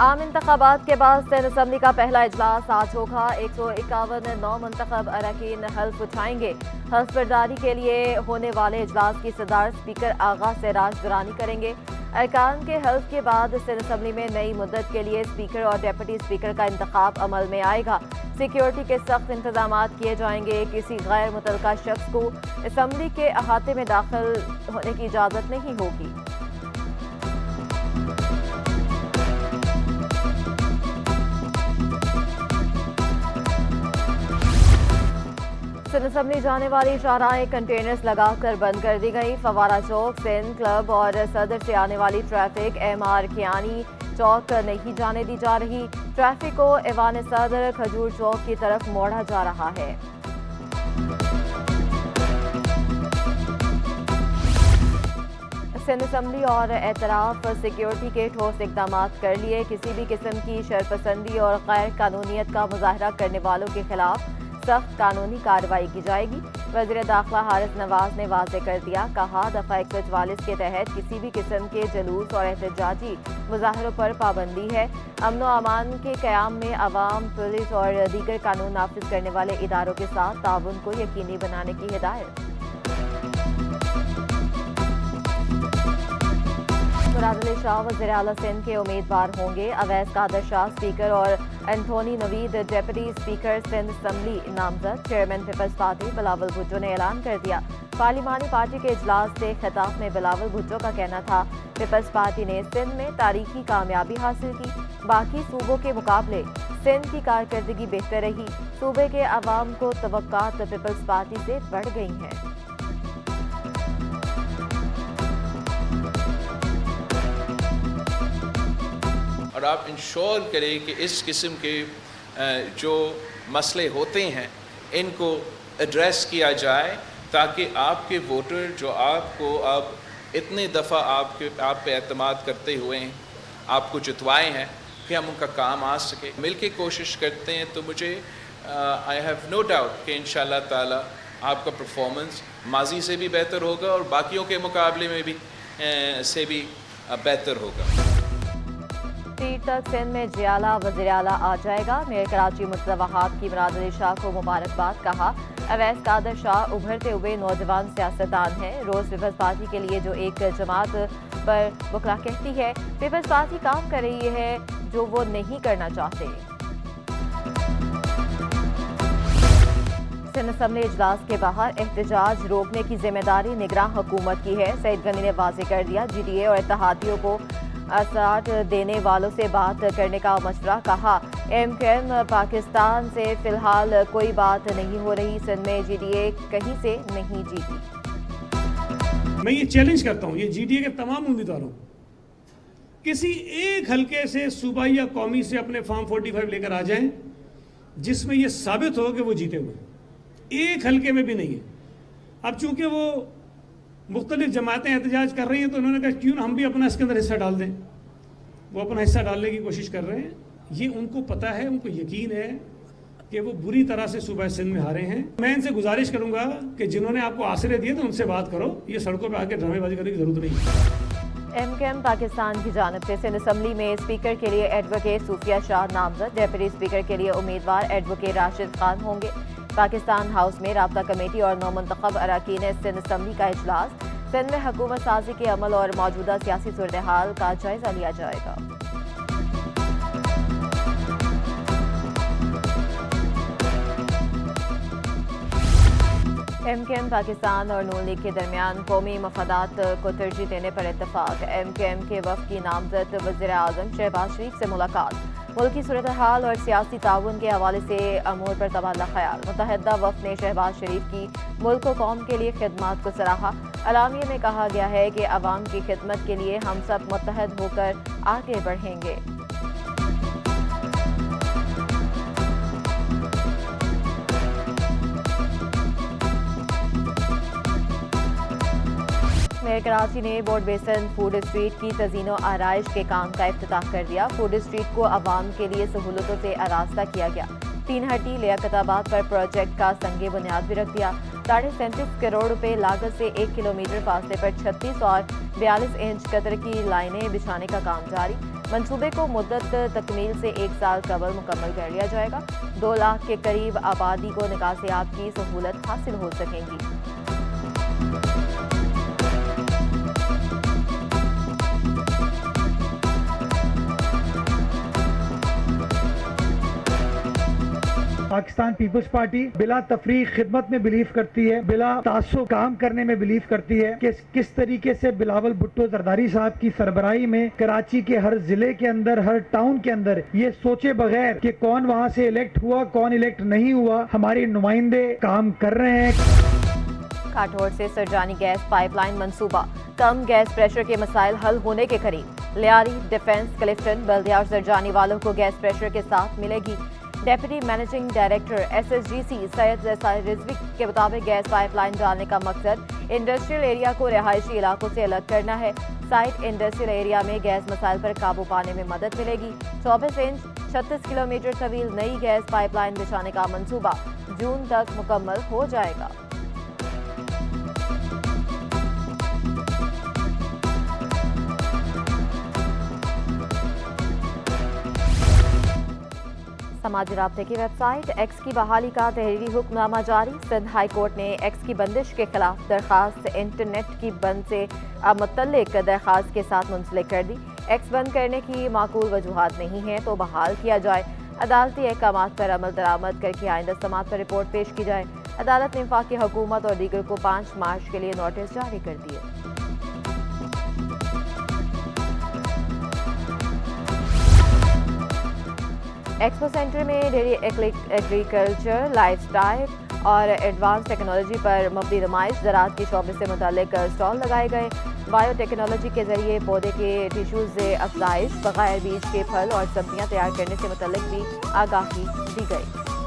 आम इंतखाबात के बाद सिंध असम्बली का पहला इजलास आज होगा। 151 नौ मुंतखब अरकान हल्फ उठाएंगे। हल्फ बर्दारी के लिए होने वाले इजलास की सदारत स्पीकर आगा सिराज दुरानी करेंगे। अरकान के हल्फ के बाद सिंध असम्बली में नई मुद्दत के लिए स्पीकर और डिप्टी स्पीकर का इंतखाब अमल में आएगा। सिक्योरिटी के सख्त इंतजाम किए जाएंगे। किसी गैर मुतल्लका शख्स को असम्बली के अहाते में दाखिल होने की इजाज़त नहीं होगी। सिंध असम्बली जाने वाली शाहराहें कंटेनर्स लगाकर बंद कर दी गई। फवारा चौक, सिंध क्लब और सदर से आने वाली ट्रैफिक MR कियानी चौक नहीं जाने दी जा रही। ट्रैफिक को ऐवान सदर खजूर चौक की तरफ मोड़ा जा रहा है। सिंध असम्बली और एतराफ सिक्योरिटी के ठोस इकदाम कर लिए। किसी भी किस्म की शरपसंदी और गैर कानूनियत का मुजाहरा करने वालों के खिलाफ सख्त कानूनी कार्रवाई की जाएगी। वज़ीर दाखिला हारिस नवाज ने वाज़ेह कर दिया, कहा दफ़ा 144 के तहत किसी भी किस्म के जुलूस और एहतजाजी मुजाहरों पर पाबंदी है। अमन व अमान के क़याम में अवाम, पुलिस और दीगर कानून नाफिज करने वाले इदारों के साथ ताउन को यकीनी बनाने की हिदायत। मुराद अली शाह वज़ीर आला सिंध के उम्मीदवार होंगे। अवैस कादर शाह स्पीकर और Anthony Naveed deputy speaker Sindh assembly नामजद। चेयरमैन पीपल्स पार्टी बिलावल भुट्टो ने ऐलान कर दिया। पार्लिमानी पार्टी के इजलास से खिताब में बिलावल भुट्टो का कहना था, पीपल्स पार्टी ने सिंध में तारीखी कामयाबी हासिल की। बाकी सूबों के मुकाबले सिंध की कारकर्दगी बेहतर रही। सूबे के अवाम को तवक्कात पीपल्स पार्टी से बढ़ गई हैं। और आप इंश्योर करें कि इस किस्म के जो मसले होते हैं इनको एड्रेस किया जाए, ताकि आपके वोटर जो आपको अब इतने दफ़ा आप पे एतमाद करते हुए आपको जितवाए हैं कि हम उनका काम आ सके। मिल के कोशिश करते हैं तो मुझे आई हैव नो डाउट कि इंशाअल्लाह ताला आपका परफॉर्मेंस माजी से भी बेहतर होगा और बाकियों के मुकाबले में भी बेहतर होगा। सीट तक सिंध में जियाला वज़ीर आला आ जाएगा। मेयर कराची मुर्तज़ा वहाब की मुराद अली शाह को मुबारकबाद, कहा अवैस कादर शाह उभरते हुए नौजवान सियासतदान हैं। रोज़ पीपल्स पार्टी के लिए जो एक जमात पर बुकरा कहती है, पीपल्स पार्टी काम कर रही है जो वो नहीं करना चाहते। सिंध असम्बली इजलास के बाहर एहतजाज रोकने की जिम्मेदारी निगरान हुकूमत की है। सईद गनी ने वाज़ेह कर दिया, GDA और इत्तेहादियों को असरात देने वालों से बात करने का मशवरा। कहा MQM पाकिस्तान से फिलहाल कोई बात नहीं हो रही। सिंध में GDA कहीं से नहीं जीती। मैं ये चैलेंज करता हूँ ये GDA के तमाम उम्मीदवारों, किसी एक हलके से सूबाई या कौमी से अपने फॉर्म 45 लेकर आ जाएं जिसमें ये साबित हो कि वो जीते हुए। एक हलके में भी नहीं है। अब चूंकि वो मुख्तलिफ जमातें एहतजाज कर रही हैं तो उन्होंने कहा क्यों ना हम भी अपना इसके अंदर हिस्सा डाल दें। वो अपना हिस्सा डालने की कोशिश कर रहे हैं। ये उनको पता है, उनको यकीन है कि वो बुरी तरह से सूबा सिंध में हारे हैं। मैं इनसे गुजारिश करूंगा कि जिन्होंने आपको आसरे दिए तो उनसे बात करो, ये सड़कों पर आके ड्रामेबाजी करने की जरूरत नहीं है। MQM पाकिस्तान की जानिब से सिंध असम्बली में स्पीकर के लिए एडवोकेट सूफिया शाह नामजद। डिप्टी स्पीकर के लिए उम्मीदवार एडवोकेट राशिद खान होंगे। पाकिस्तान हाउस में राब्ता कमेटी और नौ मुंतखब अरकान सिंध असम्बली का इजलास। सिंध में हुकूमत साजी के अमल और मौजूदा सियासी सूरत हाल का जायजा लिया जाएगा। MQM पाकिस्तान और नून लीग के दरमियान कौमी मफादात को तरजीह देने पर इत्तफाक। MQM के वफ़द की नामजद वज़ीर आज़म शहबाज शरीफ से मुलाकात। मुल्की सूरत हाल और सियासी ताउन के हवाले से अमूर पर तबादला ख्याल। मुतहदा वफ़द ने शहबाज शरीफ की मुल्क व कौम के लिए खिदमत को सराहा। अलामिया में कहा गया है कि अवाम की खिदमत के लिए हम सब मुत्तहद होकर आगे बढ़ेंगे। मेयर कराची ने बोर्ड बेसन फूड स्ट्रीट की तज़ीनो आराइश के काम का इफ्तिताह कर दिया। फूड स्ट्रीट को आवाम के लिए सहूलतों से आरास्ता किया गया। 3 हट्टी लियाकताबाद पर प्रोजेक्ट का संगे बुनियाद भी रख दिया। 37.5 करोड़ रुपए लागत से 1 किलोमीटर फासले पर 36 और 42 इंच कतर की लाइनें बिछाने का काम जारी। منصوبے کو مدت تکمیل سے 1 سال قبل مکمل کر لیا جائے گا۔ 2 لاکھ کے قریب آبادی کو نکاسیاب کی سہولت حاصل ہو سکیں گی۔ پاکستان پیپلز پارٹی بلا تفریق خدمت میں بلیو کرتی ہے، بلا تعصب کام کرنے میں بلیو کرتی ہے کہ کس طریقے سے بلاول بھٹو زرداری صاحب کی سربراہی میں کراچی کے ہر ضلع کے اندر، ہر ٹاؤن کے اندر یہ سوچے بغیر کہ کون وہاں سے الیکٹ ہوا کون الیکٹ نہیں ہوا، ہمارے نمائندے کام کر رہے ہیں۔ کھاٹھوڑ سے سرجانی گیس پائپ لائن منصوبہ، کم گیس پریشر کے مسائل حل ہونے کے قریب۔ لیاری، ڈیفنس، کلفٹن، بلدیہ اور سرجانی والوں کو گیس پریشر کے ساتھ ملے گی۔ ڈیپٹی مینیجنگ ڈائریکٹر SSGC سید رضوی کے مطابق گیس پائپ لائن ڈالنے کا مقصد انڈسٹریل ایریا کو رہائشی علاقوں سے الگ کرنا ہے۔ سائٹ انڈسٹریل ایریا میں گیس مسائل پر قابو پانے میں مدد ملے گی۔ 24 انچ 36 کلومیٹر طویل نئی گیس پائپ لائن بچھانے کا منصوبہ جون تک مکمل ہو جائے گا۔ سماجی رابطے کی ویب سائٹ ایکس کی بحالی کا تحریری حکم نامہ جاری۔ سندھ ہائی کورٹ نے ایکس کی بندش کے خلاف درخواست انٹرنیٹ کی بند سے متعلق درخواست کے ساتھ منسلک کر دی۔ ایکس بند کرنے کی معقول وجوہات نہیں ہیں تو بحال کیا جائے۔ عدالتی احکامات پر عمل درآمد کر کے آئندہ سماعت پر رپورٹ پیش کی جائے۔ عدالت نے وفاقی حکومت اور دیگر کو 5 مارچ کے لیے نوٹس جاری کر دیے۔ ایکسپو سینٹر میں ڈیری ایگریکلچر، لائف سٹائل اور ایڈوانس ٹیکنالوجی پر مبنی نمائش، زراعت کے شعبے سے متعلق اسٹال لگائے گئے۔ بایو ٹیکنالوجی کے ذریعے پودے کے ٹیشوز افزائش، بغیر بیج کے پھل اور سبزیاں تیار کرنے سے متعلق بھی آگاہی دی گئی۔